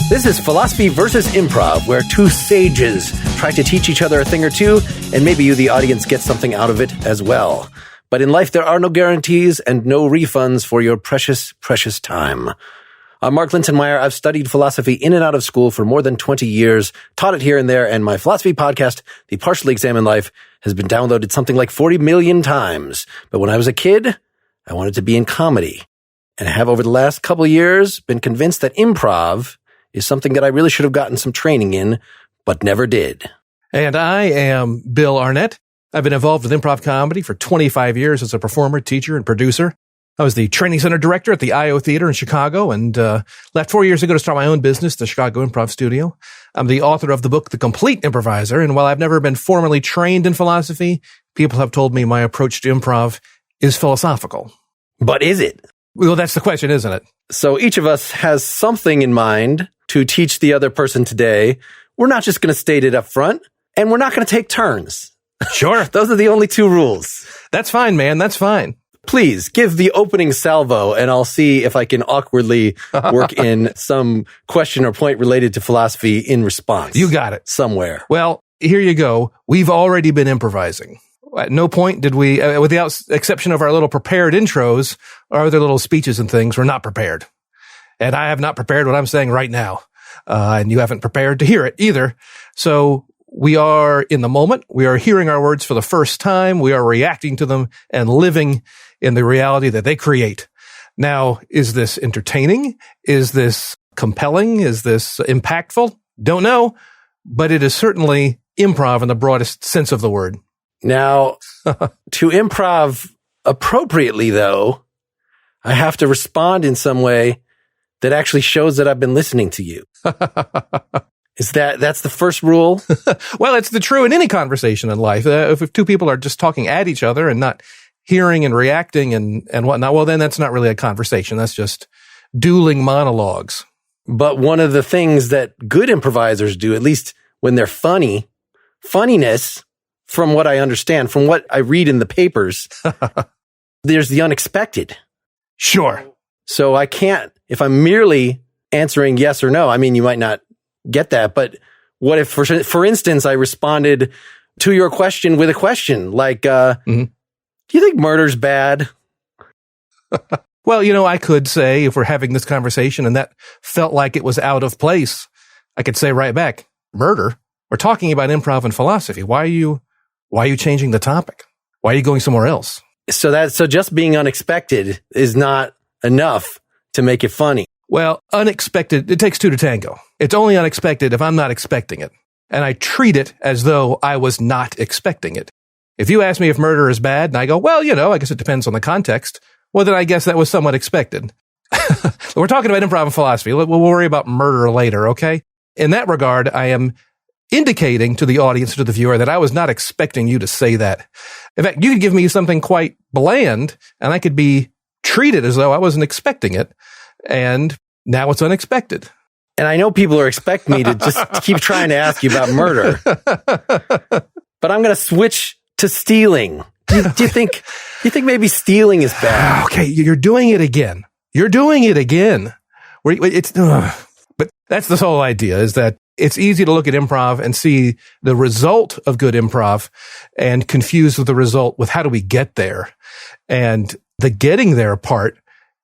This is Philosophy versus Improv, where two sages try to teach each other a thing or two, and maybe you, the audience, get something out of it as well. But in life, there are no guarantees and no refunds for your precious, precious time. I'm Mark Linsenmayer. I've studied philosophy in and out of school for more than 20 years, taught it here and there, and my philosophy podcast, The Partially Examined Life, has been downloaded something like 40 million times. But when I was a kid, I wanted to be in comedy. And I have, over the last couple of years, been convinced that improv is something that I really should have gotten some training in, but never did. And I am Bill Arnett. I've been involved with improv comedy for 25 years as a performer, teacher, and producer. I was the training center director at the I.O. Theater in Chicago and left 4 years ago to start my own business, the Chicago Improv Studio. I'm the author of the book, The Complete Improviser, and while I've never been formally trained in philosophy, people have told me my approach to improv is philosophical. But is it? Well, that's the question, isn't it? So each of us has something in mind to teach the other person today. We're not just going to state it up front, and we're not going to take turns. Sure. Those are the only two rules. That's fine, man. That's fine. Please give the opening salvo, and I'll see if I can awkwardly work in some question or point related to philosophy in response. You got it. Somewhere. Well, here you go. We've already been improvising. At no point did we, with the exception of our little prepared intros, our other little speeches and things, we're not prepared. And I have not prepared what I'm saying right now. And you haven't prepared to hear it either. So we are in the moment. We are hearing our words for the first time. We are reacting to them and living in the reality that they create. Now, is this entertaining? Is this compelling? Is this impactful? Don't know, but it is certainly improv in the broadest sense of the word. Now, to improv appropriately, though, I have to respond in some way that actually shows that I've been listening to you. That's the first rule? Well, it's the true in any conversation in life. If two people are just talking at each other and not hearing and reacting and whatnot, well, then that's not really a conversation. That's just dueling monologues. But one of the things that good improvisers do, at least when they're funniness, from what I understand, from what I read in the papers, there's the unexpected. Sure. So I can't, if I'm merely answering yes or no, I mean, you might not get that, but what if, for instance, I responded to your question with a question like, do you think murder's bad? Well, I could say, if we're having this conversation and that felt like it was out of place, I could say right back, murder? We're talking about improv and philosophy. Why are you changing the topic? Why are you going somewhere else? So just being unexpected is not enough to make it funny. Well, unexpected, it takes two to tango. It's only unexpected if I'm not expecting it. And I treat it as though I was not expecting it. If you ask me if murder is bad, and I go, well, I guess it depends on the context, well, then I guess that was somewhat expected. We're talking about improv and philosophy. We'll worry about murder later, okay? In that regard, I am indicating to the audience, to the viewer, that I was not expecting you to say that. In fact, you could give me something quite bland, and I could be treated as though I wasn't expecting it. And now it's unexpected. And I know people are expecting me to just keep trying to ask you about murder. But I'm going to switch to stealing. Do you think maybe stealing is bad? Okay, you're doing it again. But that's the whole idea, is that it's easy to look at improv and see the result of good improv and confuse the result with how do we get there. And the getting there part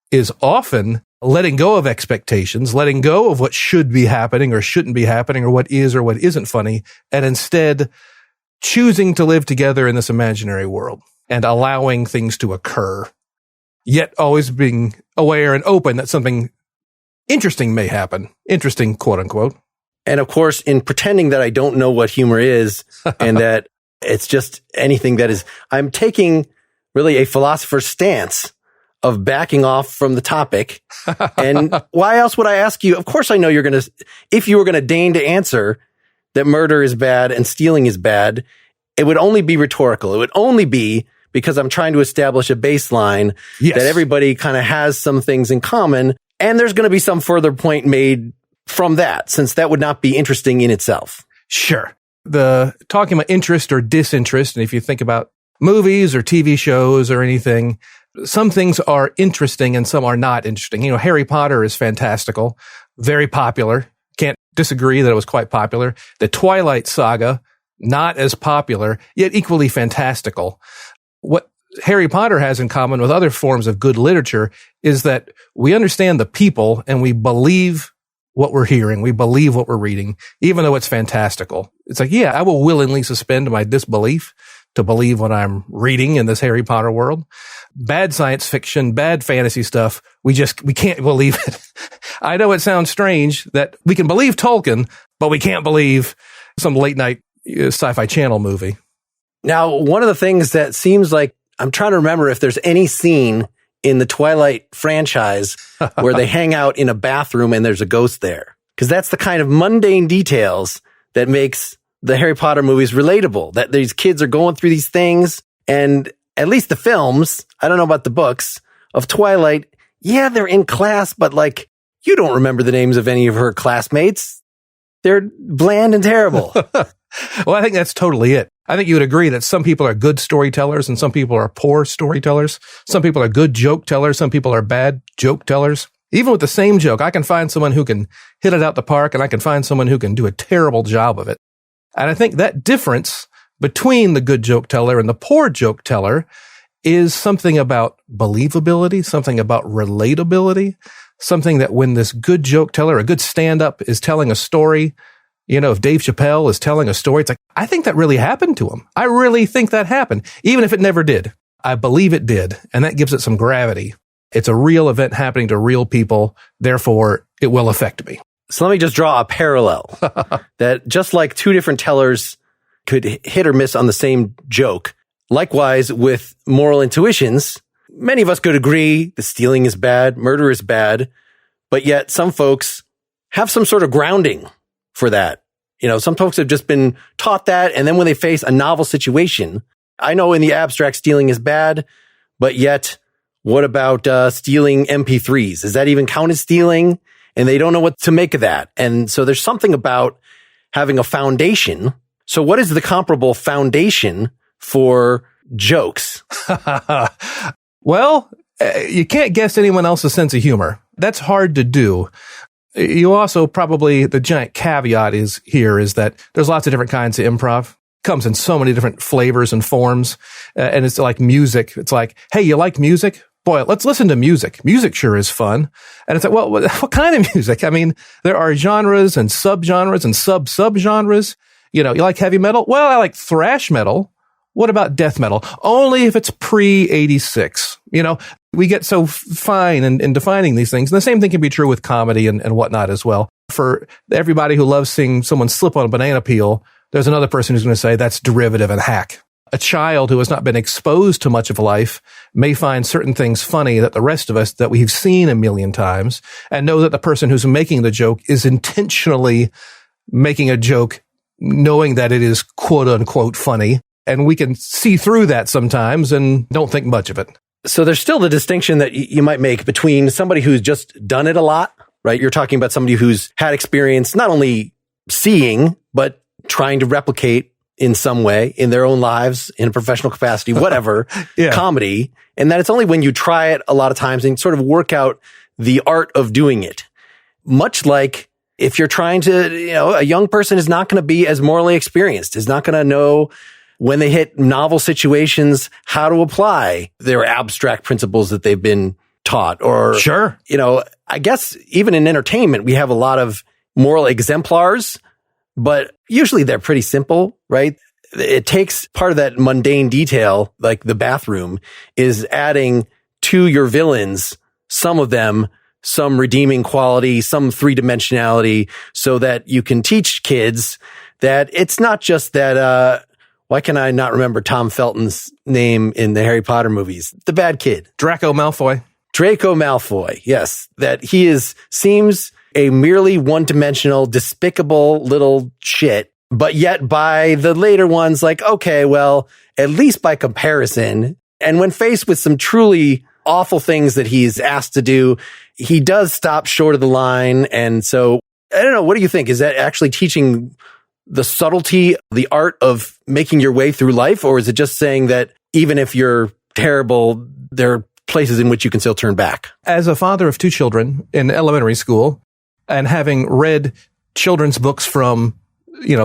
is often letting go of expectations, letting go of what should be happening or shouldn't be happening or what is or what isn't funny, and instead choosing to live together in this imaginary world and allowing things to occur, yet always being aware and open that something interesting may happen. Interesting, quote unquote. And of course, in pretending that I don't know what humor is and that it's just anything that is, I'm taking really a philosopher's stance of backing off from the topic. And why else would I ask you? Of course, I know if you were going to deign to answer that murder is bad and stealing is bad, it would only be rhetorical. It would only be because I'm trying to establish a baseline that everybody kind of has some things in common. And there's going to be some further point made from that, since that would not be interesting in itself. Sure. The talking about interest or disinterest, and if you think about movies or TV shows or anything, some things are interesting and some are not interesting. Harry Potter is fantastical, very popular. disagree that it was quite popular. The Twilight Saga, not as popular, yet equally fantastical. What Harry Potter has in common with other forms of good literature is that we understand the people and we believe what we're hearing. We believe what we're reading, even though it's fantastical. It's like, yeah, I will willingly suspend my disbelief to believe what I'm reading in this Harry Potter world. Bad science fiction, bad fantasy stuff, we can't believe it. I know it sounds strange that we can believe Tolkien, but we can't believe some late night sci-fi channel movie. Now, one of the things that seems like, I'm trying to remember if there's any scene in the Twilight franchise where they hang out in a bathroom and there's a ghost there. Because that's the kind of mundane details that makes the Harry Potter movies relatable, that these kids are going through these things. And at least the films, I don't know about the books, of Twilight, yeah, they're in class, but like, you don't remember the names of any of her classmates. They're bland and terrible. Well, I think that's totally it. I think you would agree that some people are good storytellers and some people are poor storytellers. Some people are good joke tellers. Some people are bad joke tellers. Even with the same joke, I can find someone who can hit it out the park and I can find someone who can do a terrible job of it. And I think that difference between the good joke teller and the poor joke teller is something about believability, something about relatability, something that when this good joke teller, a good stand-up is telling a story, you know, if Dave Chappelle is telling a story, it's like, I think that really happened to him. I really think that happened, even if it never did. I believe it did, and that gives it some gravity. It's a real event happening to real people, therefore it will affect me. So let me just draw a parallel that just like two different tellers could hit or miss on the same joke, likewise with moral intuitions, many of us could agree that stealing is bad, murder is bad, but yet some folks have some sort of grounding for that. You know, some folks have just been taught that. And then when they face a novel situation, I know in the abstract stealing is bad, but yet what about stealing MP3s? Does that even count as stealing? And they don't know what to make of that. And so there's something about having a foundation. So what is the comparable foundation for jokes? Well, you can't guess anyone else's sense of humor. That's hard to do. You also probably, the giant caveat is that there's lots of different kinds of improv. Comes in so many different flavors and forms. And it's like music. It's like, hey, you like music? Boy, let's listen to music. Music sure is fun. And it's like, well, what kind of music? I mean, there are genres and subgenres and subgenres. You know, you like heavy metal? Well, I like thrash metal. What about death metal? Only if it's pre-86. You know, we get so fine in defining these things. And the same thing can be true with comedy and whatnot as well. For everybody who loves seeing someone slip on a banana peel, there's another person who's going to say that's derivative and hack. A child who has not been exposed to much of life may find certain things funny that the rest of us that we've seen a million times and know that the person who's making the joke is intentionally making a joke knowing that it is quote unquote funny. And we can see through that sometimes and don't think much of it. So there's still the distinction that you might make between somebody who's just done it a lot, right? You're talking about somebody who's had experience not only seeing, but trying to replicate in some way in their own lives, in a professional capacity, whatever, comedy. And that it's only when you try it a lot of times and sort of work out the art of doing it. Much like if you're trying to, you know, a young person is not going to be as morally experienced, is not going to know when they hit novel situations, how to apply their abstract principles that they've been taught. Or, sure, you know, I guess even in entertainment, we have a lot of moral exemplars, but usually they're pretty simple, right? It takes part of that mundane detail, like the bathroom, is adding to your villains, some of them, some redeeming quality, some three-dimensionality, so that you can teach kids that it's not just that, why can I not remember Tom Felton's name in the Harry Potter movies? The bad kid. Draco Malfoy, yes. That he seems a merely one-dimensional, despicable little shit. But yet by the later ones, like, okay, well, at least by comparison, and when faced with some truly awful things that he's asked to do, he does stop short of the line. And so, I don't know, what do you think? Is that actually teaching the subtlety, the art of making your way through life? Or is it just saying that even if you're terrible, there are places in which you can still turn back? As a father of two children in elementary school and having read children's books from,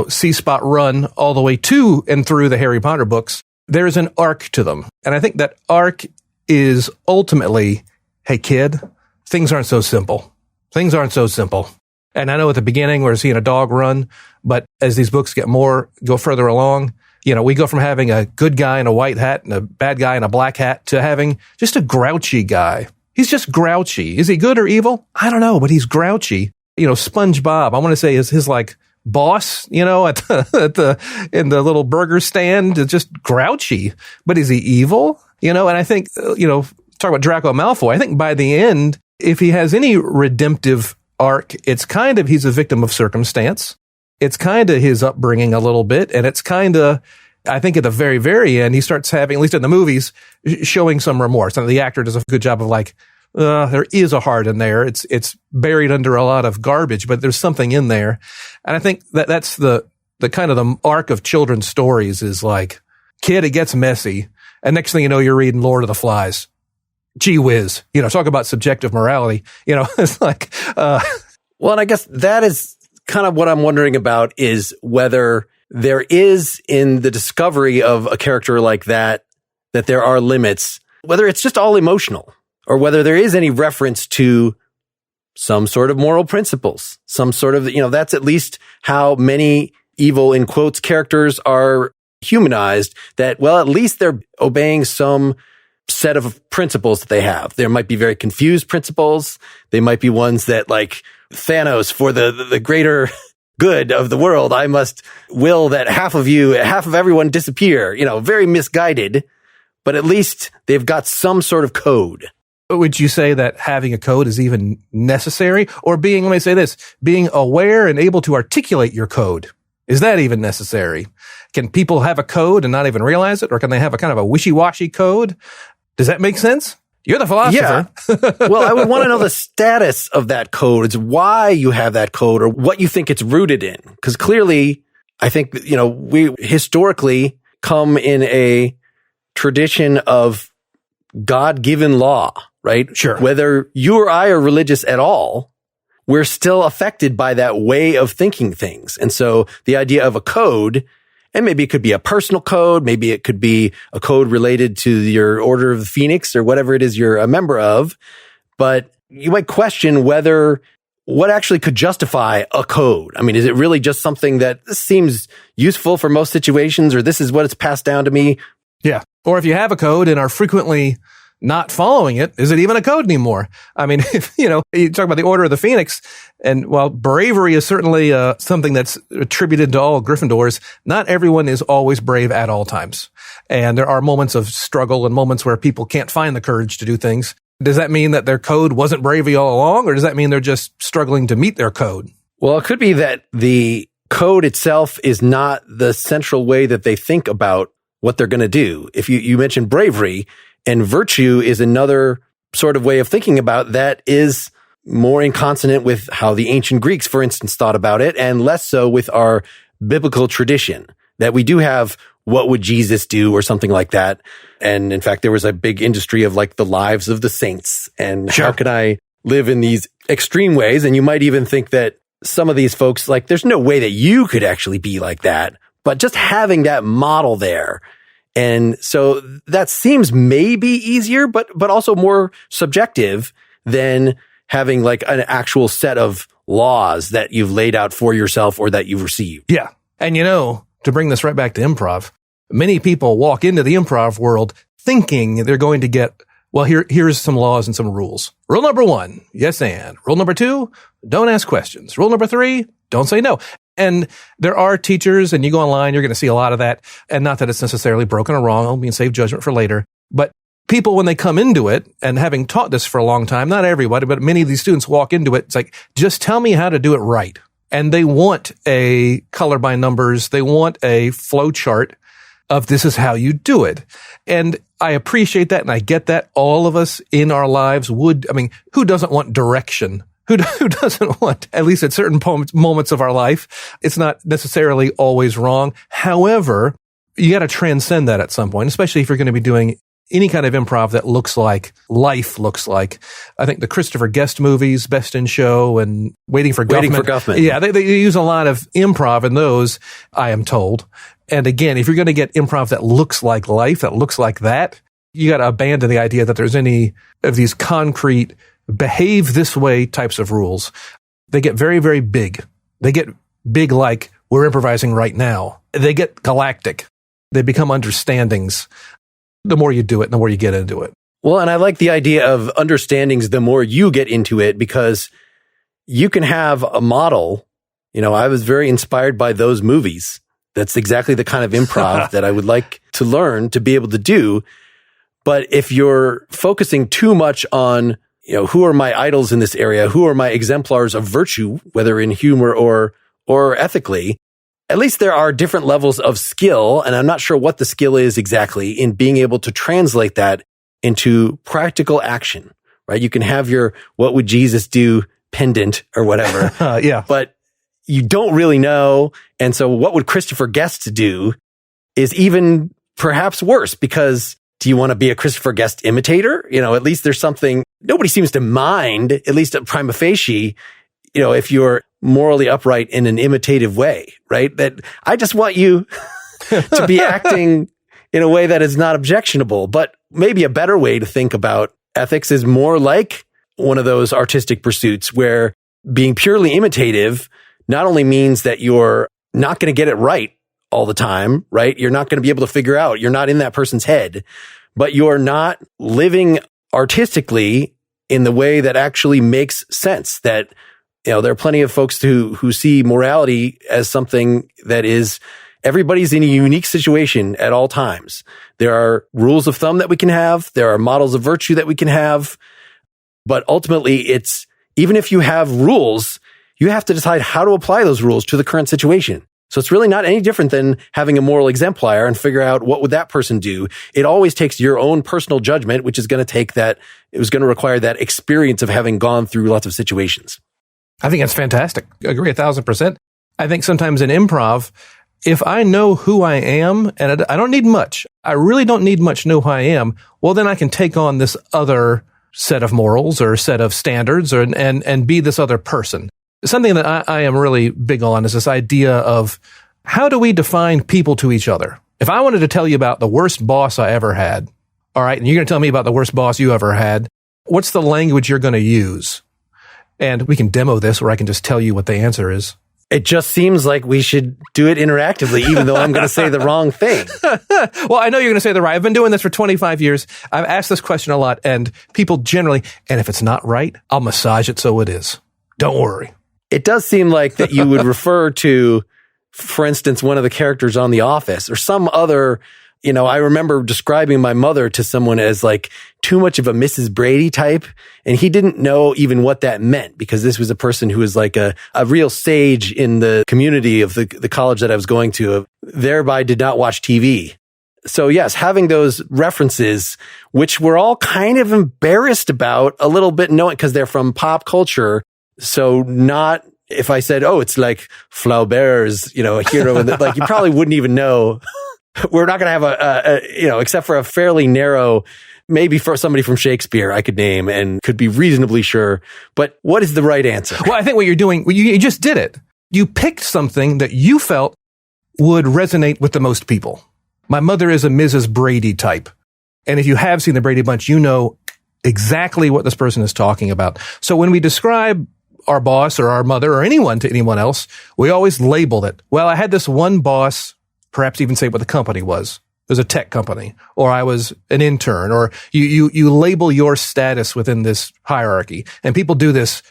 See Spot Run all the way to and through the Harry Potter books, there's an arc to them. And I think that arc is ultimately, hey, kid, things aren't so simple. Things aren't so simple. And I know at the beginning we're seeing a dog run, but as these books go further along, we go from having a good guy in a white hat and a bad guy in a black hat to having just a grouchy guy. He's just grouchy. Is he good or evil? I don't know, but he's grouchy. SpongeBob, I want to say is his like boss, in the little burger stand, is just grouchy. But is he evil? And I think, talk about Draco Malfoy. I think by the end, if he has any redemptive arc, it's kind of he's a victim of circumstance. It's kind of his upbringing a little bit. And it's kind of, I think at the very, very end, he starts having, at least in the movies, showing some remorse. And the actor does a good job of like, there is a heart in there. It's buried under a lot of garbage, but there's something in there. And I think that's the kind of the arc of children's stories is like, kid, it gets messy. And next thing you know, you're reading Lord of the Flies. Gee whiz. Talk about subjective morality. It's like, well, and I guess that is kind of what I'm wondering about is whether there is in the discovery of a character like that there are limits, whether it's just all emotional or whether there is any reference to some sort of moral principles, some sort of, that's at least how many evil in quotes characters are humanized, that, well, at least they're obeying some set of principles that they have. There might be very confused principles. They might be ones that like Thanos, for the greater good of the world, I must will that half of everyone disappear, very misguided, but at least they've got some sort of code. Would you say that having a code is even necessary? Or being aware and able to articulate your code? Is that even necessary? Can people have a code and not even realize it? Or can they have a kind of a wishy-washy code? Does that make sense? You're the philosopher. Yeah. Well, I would want to know the status of that code. It's why you have that code or what you think it's rooted in. Because clearly, I think, we historically come in a tradition of God-given law, right? Sure. Whether you or I are religious at all, we're still affected by that way of thinking things. And so the idea of a code, and maybe it could be a personal code, maybe it could be a code related to your Order of the Phoenix or whatever it is you're a member of, but you might question what actually could justify a code. I mean, is it really just something that this seems useful for most situations, or this is what it's passed down to me? Yeah. Or if you have a code and are frequently not following it, is it even a code anymore? I mean, if, you talk about the Order of the Phoenix, and while bravery is certainly something that's attributed to all Gryffindors, not everyone is always brave at all times. And there are moments of struggle and moments where people can't find the courage to do things. Does that mean that their code wasn't bravery all along, or does that mean they're just struggling to meet their code? Well, it could be that the code itself is not the central way that they think about what they're going to do. If you mentioned bravery, and virtue is another sort of way of thinking about that is more in consonant with how the ancient Greeks, for instance, thought about it, and less so with our biblical tradition, that we do have what would Jesus do or something like that. And in fact, there was a big industry of like the lives of the saints and Sure. How can I live in these extreme ways? And you might even think that some of these folks, like, there's no way that you could actually be like that, but just having that model there. And so that seems maybe easier, but also more subjective than having like an actual set of laws that you've laid out for yourself or that you've received. Yeah. And to bring this right back to improv, many people walk into the improv world thinking they're going to get, well, here's some laws and some rules. Rule number 1, yes and. Rule number 2, don't ask questions. Rule number 3, don't say no. And there are teachers, and you go online, you're going to see a lot of that. And not that it's necessarily broken or wrong. I'll mean save judgment for later. But people, when they come into it, and having taught this for a long time, not everybody, but many of these students walk into it, it's like, just tell me how to do it right. And they want a color by numbers. They want a flow chart of this is how you do it. And I appreciate that, and I get that. All of us in our lives who doesn't want direction? Who doesn't want, at least at certain moments of our life? It's not necessarily always wrong. However, you got to transcend that at some point, especially if you're going to be doing any kind of improv that looks like life looks like. I think the Christopher Guest movies, Best in Show and Waiting for Guffman. Yeah, they use a lot of improv in those, I am told. And again, if you're going to get improv that looks like life, that looks like that, you got to abandon the idea that there's any of these concrete behave this way types of rules. They get very, very big. They get big like we're improvising right now. They get galactic. They become understandings. The more you do it, the more you get into it. Well, and I like the idea of understandings the more you get into it, because you can have a model. You know, I was very inspired by those movies. That's exactly the kind of improv that I would like to learn to be able to do. But if you're focusing too much on, you know, who are my idols in this area? Who are my exemplars of virtue, whether in humor or ethically? At least there are different levels of skill, and I'm not sure what the skill is exactly in being able to translate that into practical action, right? You can have your "what would Jesus do" pendant or whatever. Yeah. But you don't really know. And so what would Christopher Guest do is even perhaps worse, because do you want to be a Christopher Guest imitator? You know, at least there's something nobody seems to mind, at least at prima facie, you know, if you're morally upright in an imitative way, right? That I just want you to be acting in a way that is not objectionable. But maybe a better way to think about ethics is more like one of those artistic pursuits where being purely imitative not only means that you're not going to get it right all the time, right? You're not going to be able to figure out, you're not in that person's head, but you're not living artistically in the way that actually makes sense. That, you know, there are plenty of folks who see morality as something that is everybody's in a unique situation at all times. There are rules of thumb that we can have. There are models of virtue that we can have. But ultimately, it's even if you have rules, you have to decide how to apply those rules to the current situation. So it's really not any different than having a moral exemplar and figure out what would that person do. It always takes your own personal judgment, which is going to take that, it was going to require that experience of having gone through lots of situations. I think that's fantastic. I agree 1,000%. I think sometimes in improv, if I know who I am, and I don't need much, I really don't need much to know who I am, well, then I can take on this other set of morals or set of standards and be this other person. Something that I am really big on is this idea of how do we define people to each other? If I wanted to tell you about the worst boss I ever had, all right, and you're going to tell me about the worst boss you ever had, what's the language you're going to use? And we can demo this, or I can just tell you what the answer is. It just seems like we should do it interactively, even though I'm going to say the wrong thing. Well, I know you're going to say the right. I've been doing this for 25 years. I've asked this question a lot, and people generally, and if it's not right, I'll massage it so it is. Don't worry. It does seem like that you would refer to, for instance, one of the characters on The Office or some other, you know, I remember describing my mother to someone as like too much of a Mrs. Brady type. And he didn't know even what that meant, because this was a person who was like a real sage in the community of the college that I was going to, thereby did not watch TV. So yes, having those references, which we're all kind of embarrassed about a little bit, knowing because they're from pop culture. So not if I said, oh, it's like Flaubert's, you know, a hero, and like you probably wouldn't even know. We're not going to have a, you know, except for a fairly narrow, maybe for somebody from Shakespeare I could name and could be reasonably sure. But what is the right answer? Well, I think what you're doing, you just did it. You picked something that you felt would resonate with the most people. My mother is a Mrs. Brady type. And if you have seen the Brady Bunch, you know exactly what this person is talking about. So when we describe our boss or our mother or anyone to anyone else, we always label it. Well, I had this one boss, perhaps even say what the company was. It was a tech company, or I was an intern, or you label your status within this hierarchy. And people do this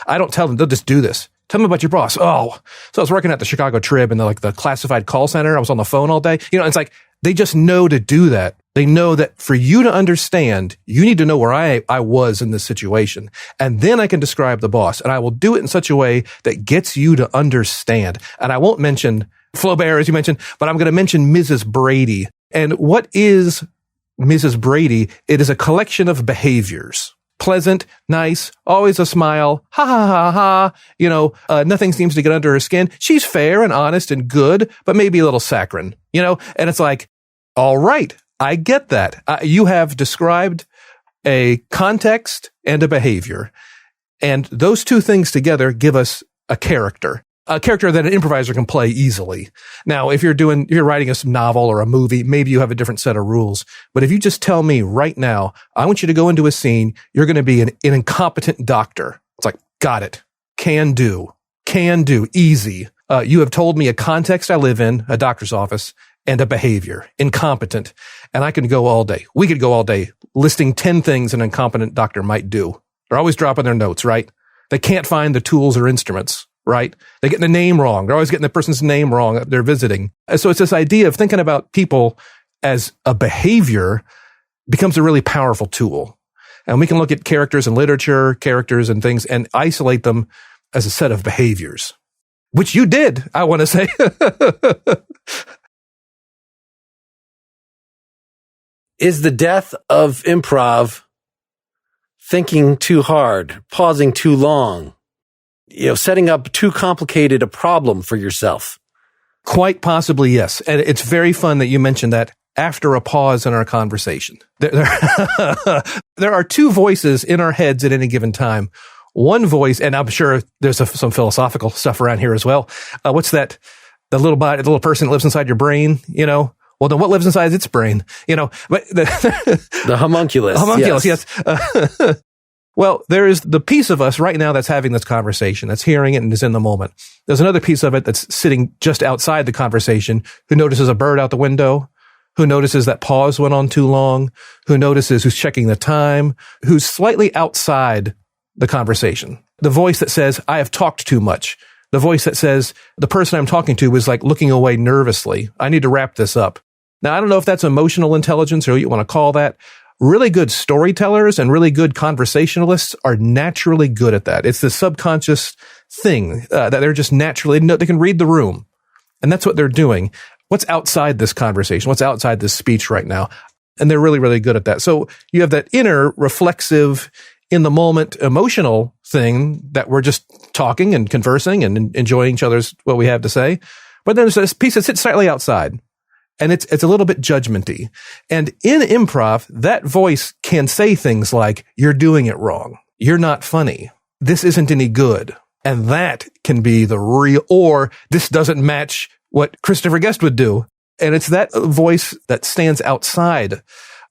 I don't tell them, they'll just do this. Tell me about your boss. Oh, so I was working at the Chicago Trib in the classified call center. I was on the phone all day. You know, it's like, they just know to do that. They know that for you to understand, you need to know where I was in this situation. And then I can describe the boss, and I will do it in such a way that gets you to understand. And I won't mention Flaubert, as you mentioned, but I'm going to mention Mrs. Brady. And what is Mrs. Brady? It is a collection of behaviors. Pleasant, nice, always a smile, ha ha ha ha, you know, nothing seems to get under her skin. She's fair and honest and good, but maybe a little saccharine, you know? And it's like, all right, I get that. You have described a context and a behavior. And those two things together give us a character that an improviser can play easily. Now, if you're writing a novel or a movie, maybe you have a different set of rules. But if you just tell me right now, I want you to go into a scene, you're going to be an incompetent doctor. It's like, got it. Can do, easy. You have told me a context I live in, a doctor's office, and a behavior, incompetent. And I can go all day. We could go all day listing 10 things an incompetent doctor might do. They're always dropping their notes, right? They can't find the tools or instruments, right? They're getting the name wrong. They're always getting the person's name wrong that they're visiting. And so it's this idea of thinking about people as a behavior becomes a really powerful tool. And we can look at characters in literature, characters and things, and isolate them as a set of behaviors, which you did, I want to say. Is the death of improv thinking too hard, pausing too long, setting up too complicated a problem for yourself? Quite possibly, yes. And it's very fun that you mentioned that after a pause in our conversation. There are two voices in our heads at any given time. One voice, and I'm sure there's some philosophical stuff around here as well. What's that? The little person that lives inside your brain, Well, then what lives inside its brain? But the homunculus. Homunculus, yes. Well, there is the piece of us right now that's having this conversation, that's hearing it and is in the moment. There's another piece of it that's sitting just outside the conversation, who notices a bird out the window, who notices that pause went on too long, who's checking the time, who's slightly outside the conversation. The voice that says, I have talked too much. The voice that says, the person I'm talking to was like looking away nervously. I need to wrap this up. Now, I don't know if that's emotional intelligence or what you want to call that. Really good storytellers and really good conversationalists are naturally good at that. It's the subconscious thing that they're just naturally, they can read the room. And that's what they're doing. What's outside this conversation? What's outside this speech right now? And they're really, really good at that. So you have that inner reflexive, in the moment, emotional thing that we're just talking and conversing and enjoying each other's what we have to say. But then there's this piece that sits slightly outside. And it's a little bit judgmenty. And in improv, that voice can say things like, you're doing it wrong. You're not funny. This isn't any good. And that can be the real, or this doesn't match what Christopher Guest would do. And it's that voice that stands outside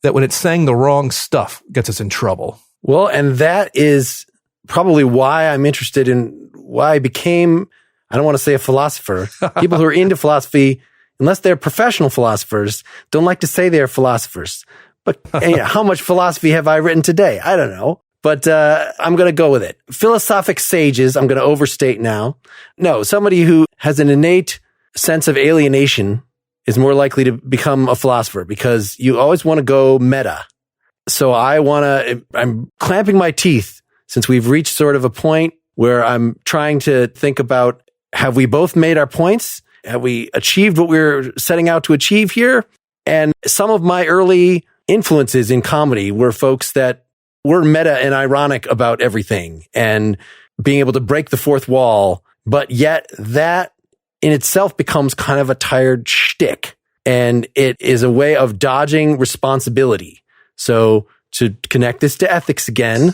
that when it's saying the wrong stuff gets us in trouble. Well, and that is probably why I'm interested in why I became, I don't want to say a philosopher. People who are into philosophy, unless they're professional philosophers, don't like to say they're philosophers. But how much philosophy have I written today? I don't know. But I'm going to go with it. Philosophic sages, I'm going to overstate now. No, somebody who has an innate sense of alienation is more likely to become a philosopher because you always want to go meta. So I'm clamping my teeth since we've reached sort of a point where I'm trying to think about, have we both made our points? Have we achieved what we're setting out to achieve here? And some of my early influences in comedy were folks that were meta and ironic about everything and being able to break the fourth wall. But yet that in itself becomes kind of a tired shtick. And it is a way of dodging responsibility. So to connect this to ethics again,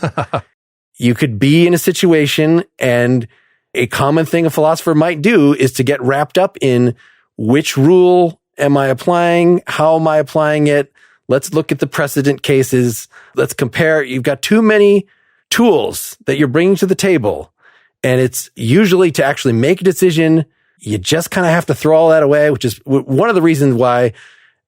you could be in a situation, and a common thing a philosopher might do is to get wrapped up in which rule am I applying? How am I applying it? Let's look at the precedent cases. Let's compare. You've got too many tools that you're bringing to the table. And it's usually to actually make a decision. You just kind of have to throw all that away, which is one of the reasons why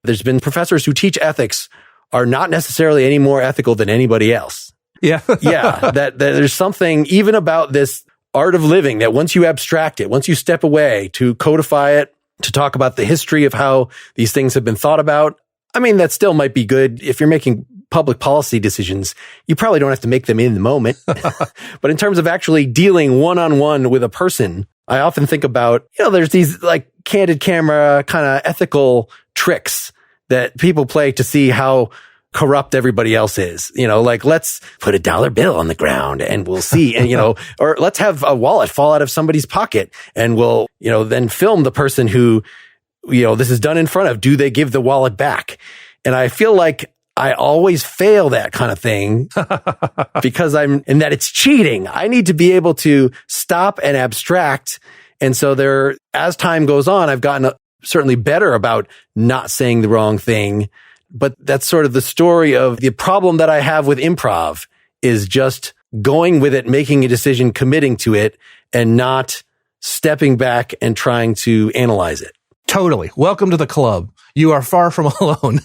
there's been professors who teach ethics are not necessarily any more ethical than anybody else. Yeah. Yeah. That there's something even about this art of living that once you abstract it, once you step away to codify it, to talk about the history of how these things have been thought about. I mean, that still might be good if you're making public policy decisions. You probably don't have to make them in the moment. But in terms of actually dealing one-on-one with a person, I often think about, there's these like candid camera kind of ethical tricks that people play to see how corrupt everybody else is. Like let's put a dollar bill on the ground and we'll see. And, or let's have a wallet fall out of somebody's pocket and we'll, then film the person who, this is done in front of. Do they give the wallet back? And I feel like I always fail that kind of thing because and that it's cheating. I need to be able to stop and abstract. And so as time goes on, I've gotten certainly better about not saying the wrong thing. But that's sort of the story of the problem that I have with improv is just going with it, making a decision, committing to it, and not stepping back and trying to analyze it. Totally. Welcome to the club. You are far from alone.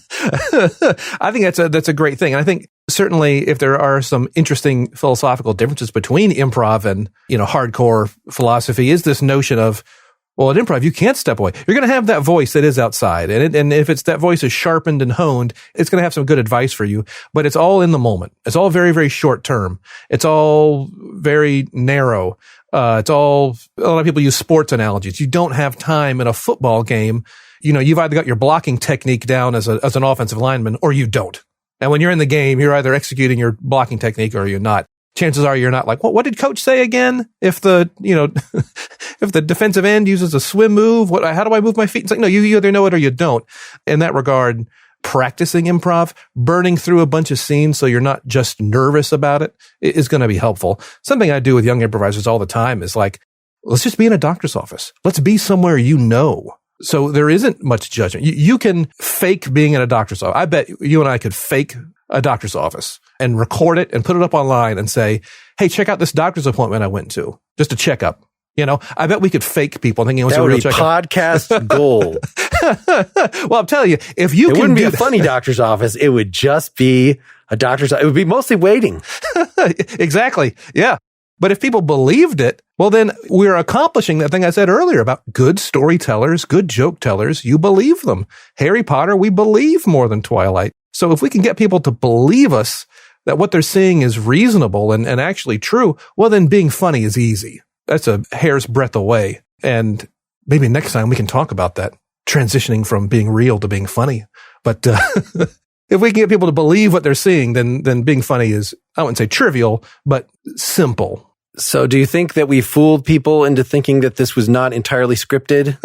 I think that's a great thing. And I think certainly if there are some interesting philosophical differences between improv and, hardcore philosophy is this notion of, well, at improv, you can't step away. You're going to have that voice that is outside. And if that voice is sharpened and honed, it's going to have some good advice for you, but it's all in the moment. It's all very, very short term. It's all very narrow. A lot of people use sports analogies. You don't have time in a football game. You've either got your blocking technique down as an offensive lineman or you don't. And when you're in the game, you're either executing your blocking technique or you're not. Chances are you're not like, what did coach say again? If the defensive end uses a swim move, how do I move my feet? It's like, no, you either know it or you don't. In that regard, practicing improv, burning through a bunch of scenes so you're not just nervous about it is going to be helpful. Something I do with young improvisers all the time is like, let's just be in a doctor's office. Let's be somewhere So there isn't much judgment. You can fake being in a doctor's office. I bet you and I could fake a doctor's office and record it and put it up online and say, hey, check out this doctor's appointment I went to. Just a checkup. I bet we could fake people thinking it was a real checkup. Podcast gold. Well, I'm telling you, if you it wouldn't be a funny doctor's office. It would just be a doctor's. It would be mostly waiting. Exactly. Yeah. But if people believed it, well, then we're accomplishing that thing I said earlier about good storytellers, good joke tellers. You believe them. Harry Potter, we believe more than Twilight. So if we can get people to believe us that what they're seeing is reasonable and actually true, well, then being funny is easy. That's a hair's breadth away. And maybe next time we can talk about that, transitioning from being real to being funny. But if we can get people to believe what they're seeing, then being funny is, I wouldn't say trivial, but simple. So do you think that we fooled people into thinking that this was not entirely scripted?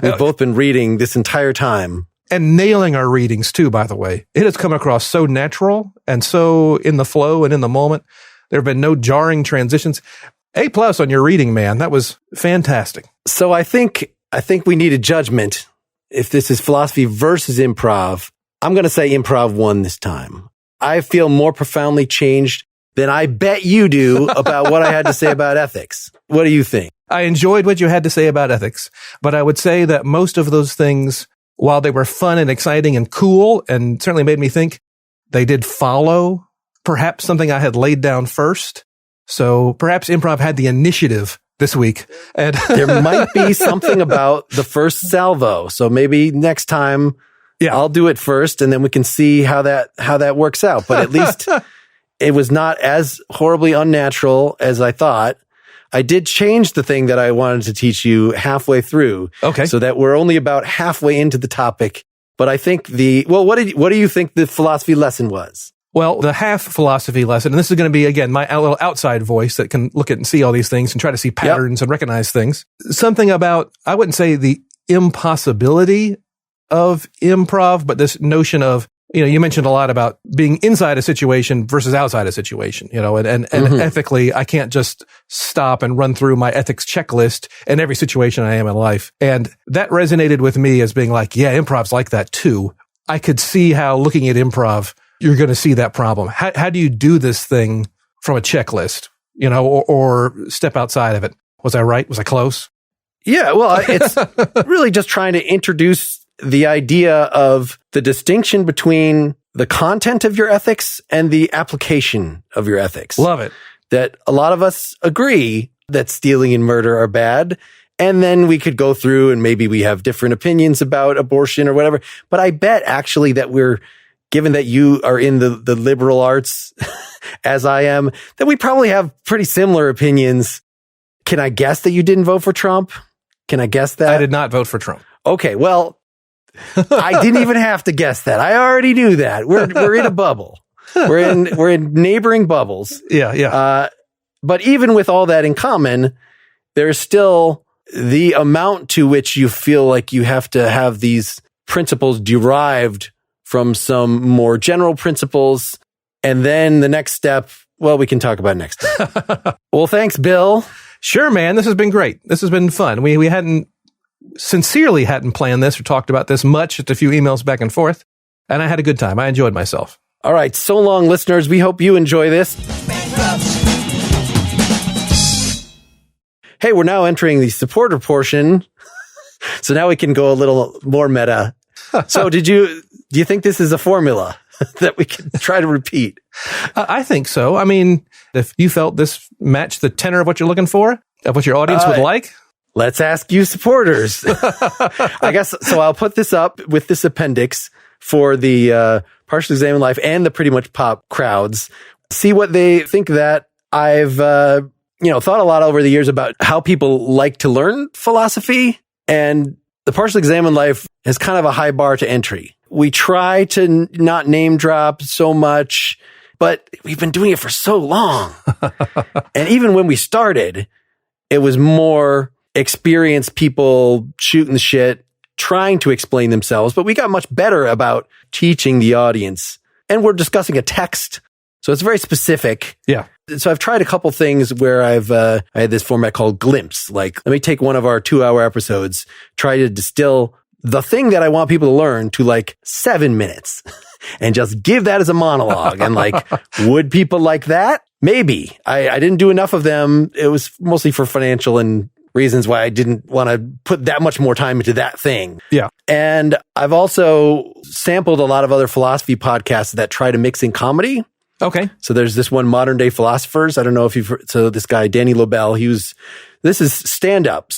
We've both been reading this entire time. And nailing our readings too, by the way. It has come across so natural and so in the flow and in the moment. There have been no jarring transitions. A+ on your reading, man. That was fantastic. So I think we need a judgment. If this is philosophy versus improv, I'm going to say improv won this time. I feel more profoundly changed than I bet you do about what I had to say about ethics. What do you think? I enjoyed what you had to say about ethics, but I would say that most of those things, while they were fun and exciting and cool and certainly made me think, they did follow perhaps something I had laid down first. So perhaps improv had the initiative this week. And there might be something about the first salvo. So maybe next time I'll do it first and then we can see how that works out. But at least it was not as horribly unnatural as I thought. I did change the thing that I wanted to teach you halfway through. Okay. So that we're only about halfway into the topic. But I think what do you think the philosophy lesson was? Well, the half philosophy lesson, and this is going to be, again, my little outside voice that can look at and see all these things and try to see patterns and recognize things. Something about, I wouldn't say the impossibility of improv, but this notion of, you mentioned a lot about being inside a situation versus outside a situation, and ethically, I can't just stop and run through my ethics checklist in every situation I am in life. And that resonated with me as being like, yeah, improv's like that too. I could see how looking at improv, you're going to see that problem. How do you do this thing from a checklist, or step outside of it? Was I right? Was I close? Yeah, well, it's really just trying to introduce the idea of the distinction between the content of your ethics and the application of your ethics. Love it. That a lot of us agree that stealing and murder are bad. And then we could go through and maybe we have different opinions about abortion or whatever. But I bet actually that given that you are in the liberal arts as I am, that we probably have pretty similar opinions. Can I guess that you didn't vote for Trump? Can I guess that? I did not vote for Trump. Okay, well, I didn't even have to guess that. I already knew that. We're in a bubble. We're in neighboring bubbles. Yeah. But even with all that in common, there's still the amount to which you feel like you have to have these principles derived from some more general principles. And then the next step, well, we can talk about next time. Well, thanks, Bill. Sure, man. This has been great. This has been fun. We sincerely hadn't planned this or talked about this much, just a few emails back and forth. And I had a good time. I enjoyed myself. All right. So long, listeners. We hope you enjoy this. Hey, we're now entering the supporter portion. So now we can go a little more meta. So do you think this is a formula that we can try to repeat? I think so. I mean, if you felt this matched the tenor of what you're looking for, of what your audience would like. Let's ask you supporters. I guess, so I'll put this up with this appendix for the Partially Examined Life and the Pretty Much Pop crowds. See what they think that I've thought a lot over the years about how people like to learn philosophy, and the Partially Examined Life is kind of a high bar to entry. We try to not name drop so much, but we've been doing it for so long. And even when we started, it was more experienced people shooting the shit, trying to explain themselves, but we got much better about teaching the audience. And we're discussing a text, so it's very specific. Yeah. So I've tried a couple things where I had this format called Glimpse. Like, let me take one of our 2-hour episodes, try to distill the thing that I want people to learn to like 7 minutes and just give that as a monologue. And like, would people like that? Maybe. I didn't do enough of them. It was mostly for financial and reasons why I didn't want to put that much more time into that thing. Yeah. And I've also sampled a lot of other philosophy podcasts that try to mix in comedy. Okay. So there's this one, Modern Day Philosophers. I don't know if you've heard, so this guy, Danny Lobel, this is stand-up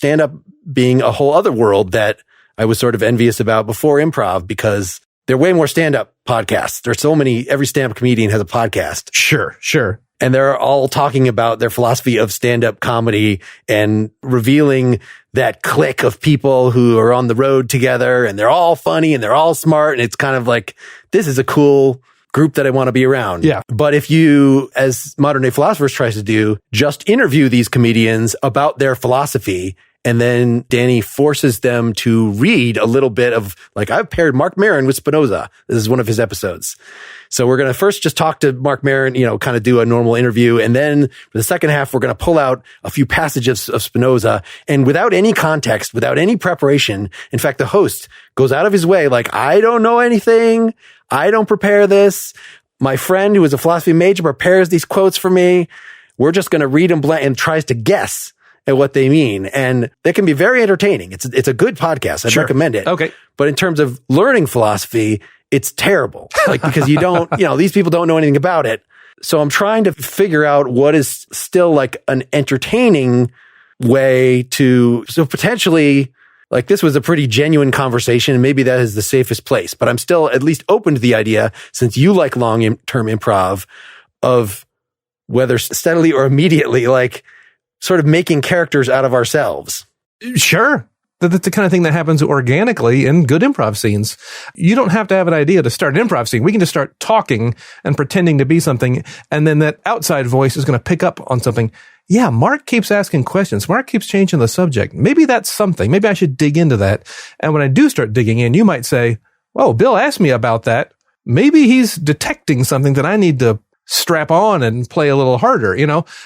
being a whole other world that I was sort of envious about before improv, because there are way more stand-up podcasts. There's so many, every stand-up comedian has a podcast. Sure. And they're all talking about their philosophy of stand-up comedy and revealing that clique of people who are on the road together, and they're all funny and they're all smart. And it's kind of like, this is a cool group that I want to be around. Yeah. But if you, as Modern Day Philosophers tries to do, just interview these comedians about their philosophy, and then Danny forces them to read a little bit of, like, I've paired Mark Maron with Spinoza. This is one of his episodes. So we're going to first just talk to Mark Maron, kind of do a normal interview. And then for the second half, we're going to pull out a few passages of Spinoza, and without any context, without any preparation. In fact, the host goes out of his way, like, I don't know anything. I don't prepare this. My friend who is a philosophy major prepares these quotes for me. We're just going to read them and tries to guess at what they mean. And they can be very entertaining. It's a good podcast. I'd recommend it. Okay. But in terms of learning philosophy, it's terrible. Like, because you don't, these people don't know anything about it. So I'm trying to figure out what is still like an entertaining way to, so potentially, like, this was a pretty genuine conversation, and maybe that is the safest place. But I'm still at least open to the idea, since you like long-term improv, of whether steadily or immediately, like, sort of making characters out of ourselves. Sure. That's the kind of thing that happens organically in good improv scenes. You don't have to have an idea to start an improv scene. We can just start talking and pretending to be something, and then that outside voice is going to pick up on something. Yeah, Mark keeps asking questions. Mark keeps changing the subject. Maybe that's something. Maybe I should dig into that. And when I do start digging in, you might say, oh, Bill asked me about that. Maybe he's detecting something that I need to strap on and play a little harder,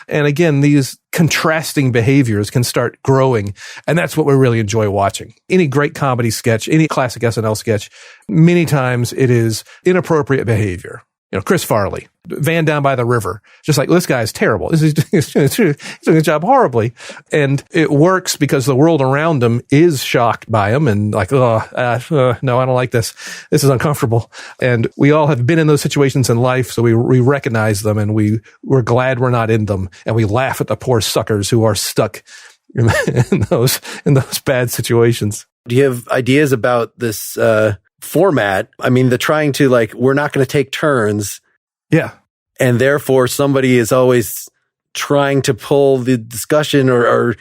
And again, these contrasting behaviors can start growing. And that's what we really enjoy watching. Any great comedy sketch, any classic SNL sketch, many times it is inappropriate behavior. Chris Farley, Van Down by the River. Just like, this guy is terrible. He's doing his job horribly. And it works because the world around him is shocked by him and like, no, I don't like this. This is uncomfortable. And we all have been in those situations in life. So we recognize them, and we're glad we're not in them. And we laugh at the poor suckers who are stuck in those bad situations. Do you have ideas about this, format? I mean, the trying to, like, we're not going to take turns. Yeah. And therefore somebody is always trying to pull the discussion or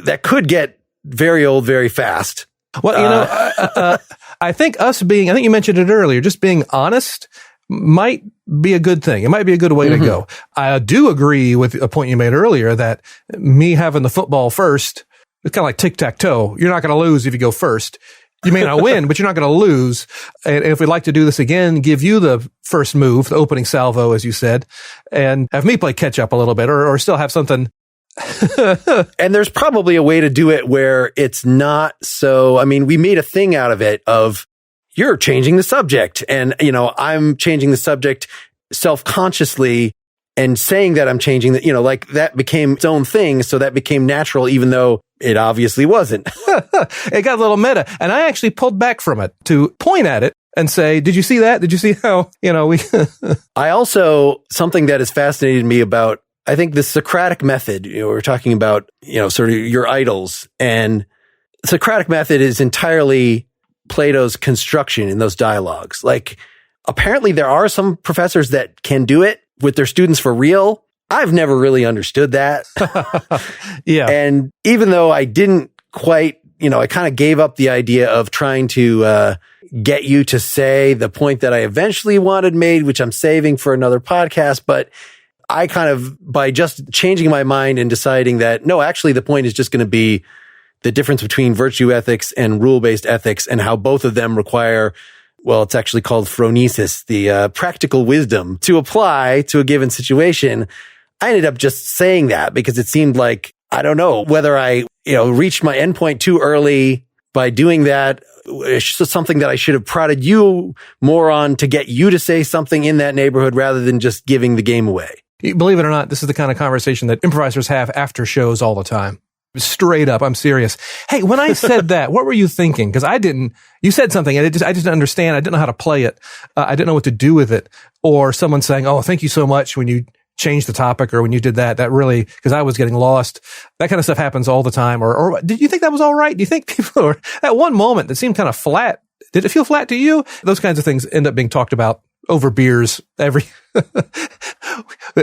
that could get very old very fast. Well, I think you mentioned it earlier, just being honest might be a good thing. It might be a good way to go. I do agree with a point you made earlier that me having the football first, it's kind of like tic-tac-toe. You're not going to lose if you go first. You may not win, but you're not going to lose. And if we'd like to do this again, give you the first move, the opening salvo, as you said, and have me play catch up a little bit, or still have something. And there's probably a way to do it where it's not so, I mean, we made a thing out of it of you're changing the subject and, I'm changing the subject self-consciously and saying that I'm changing the, like that became its own thing. So that became natural, even though it obviously wasn't. It got a little meta. And I actually pulled back from it to point at it and say, did you see that? Did you see how, we... I also, something that has fascinated me about, I think the Socratic method, we're talking about, sort of your idols, and Socratic method is entirely Plato's construction in those dialogues. Like, apparently there are some professors that can do it with their students for real. I've never really understood that. Yeah. And even though I didn't quite, I kind of gave up the idea of trying to get you to say the point that I eventually wanted made, which I'm saving for another podcast. But I kind of, by just changing my mind and deciding that, no, actually the point is just going to be the difference between virtue ethics and rule-based ethics and how both of them require, well, it's actually called phronesis, the practical wisdom to apply to a given situation. I ended up just saying that because it seemed like, I don't know, whether I, reached my endpoint too early by doing that. It's just something that I should have prodded you more on to get you to say something in that neighborhood rather than just giving the game away. Believe it or not, this is the kind of conversation that improvisers have after shows all the time. Straight up, I'm serious. Hey, when I said that, what were you thinking? Because you said something and I didn't understand. I didn't know how to play it. I didn't know what to do with it. Or someone saying, oh, thank you so much when you changed the topic or when you did that. That really, because I was getting lost. That kind of stuff happens all the time. Or did you think that was all right? Do you think people were, that one moment that seemed kind of flat, did it feel flat to you? Those kinds of things end up being talked about over beers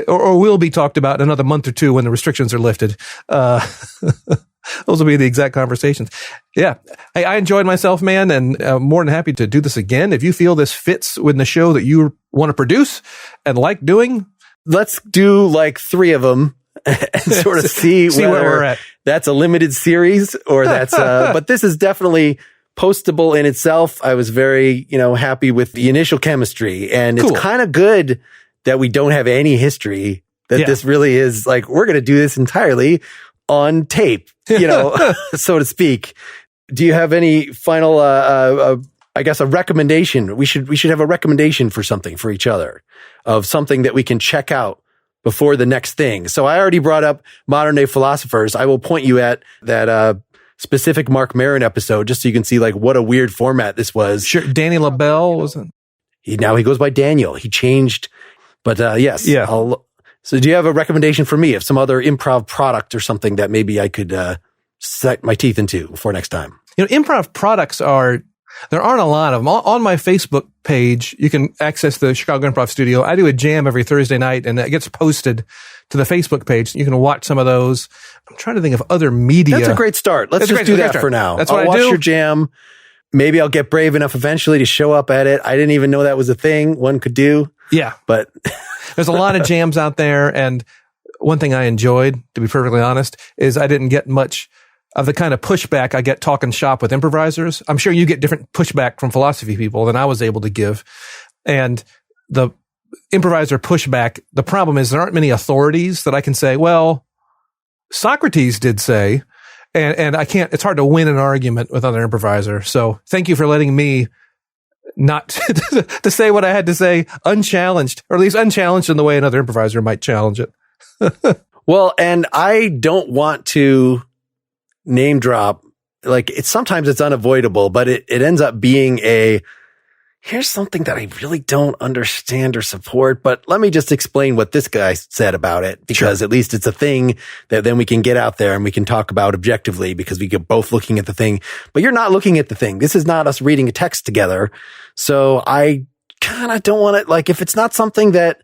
or will be talked about in another month or two when the restrictions are lifted. Those will be the exact conversations. Yeah. Hey, I enjoyed myself, man, and more than happy to do this again. If you feel this fits with the show that you want to produce and like doing, let's do like 3 of them and sort of see where we're at. That's a limited series or that's, but this is definitely postable in itself. I was very, happy with the initial chemistry, and it's kind of good that we don't have any history, that this really is like, we're going to do this entirely on tape, so to speak. Do you have any final, I guess a recommendation? We should have a recommendation for something for each other, of something that we can check out before the next thing. So I already brought up Modern Day Philosophers. I will point you at that, specific Mark Maron episode, just so you can see like what a weird format this was. Sure. Danny LaBelle wasn't. Now he goes by Daniel. He changed, but yes. Yeah. So do you have a recommendation for me of some other improv product or something that maybe I could set my teeth into before next time? Improv products there aren't a lot of them. On my Facebook page, you can access the Chicago Improv Studio. I do a jam every Thursday night, and it gets posted to the Facebook page. You can watch some of those. I'm trying to think of other media. That's a great start. Let's just do that for now. That's what I'll I do. Watch your jam. Maybe I'll get brave enough eventually to show up at it. I didn't even know that was a thing one could do. Yeah. But there's a lot of jams out there. And one thing I enjoyed, to be perfectly honest, is I didn't get much of the kind of pushback I get talking shop with improvisers. I'm sure you get different pushback from philosophy people than I was able to give. And the improviser pushback, the problem is there aren't many authorities that I can say, well, Socrates did say, and I can't, it's hard to win an argument with other improviser. So thank you for letting me not to say what I had to say unchallenged, or at least unchallenged in the way another improviser might challenge it. Well, and I don't want to name drop, like sometimes it's unavoidable, but it ends up being here's something that I really don't understand or support, but let me just explain what this guy said about it, because at least it's a thing that then we can get out there and we can talk about objectively, because we get both looking at the thing, but you're not looking at the thing. This is not us reading a text together. So I kind of don't want it, like if it's not something that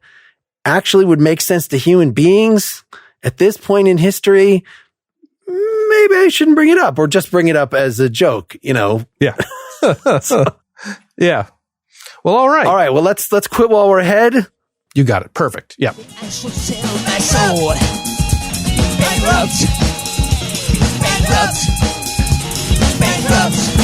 actually would make sense to human beings at this point in history, maybe I shouldn't bring it up, or just bring it up as a joke, Yeah. Yeah. Well, all right. All right. Well, let's quit while we're ahead. You got it. Perfect. Yeah. I shall sell my soul. Bankrupt. Bankrupt. Bankrupt.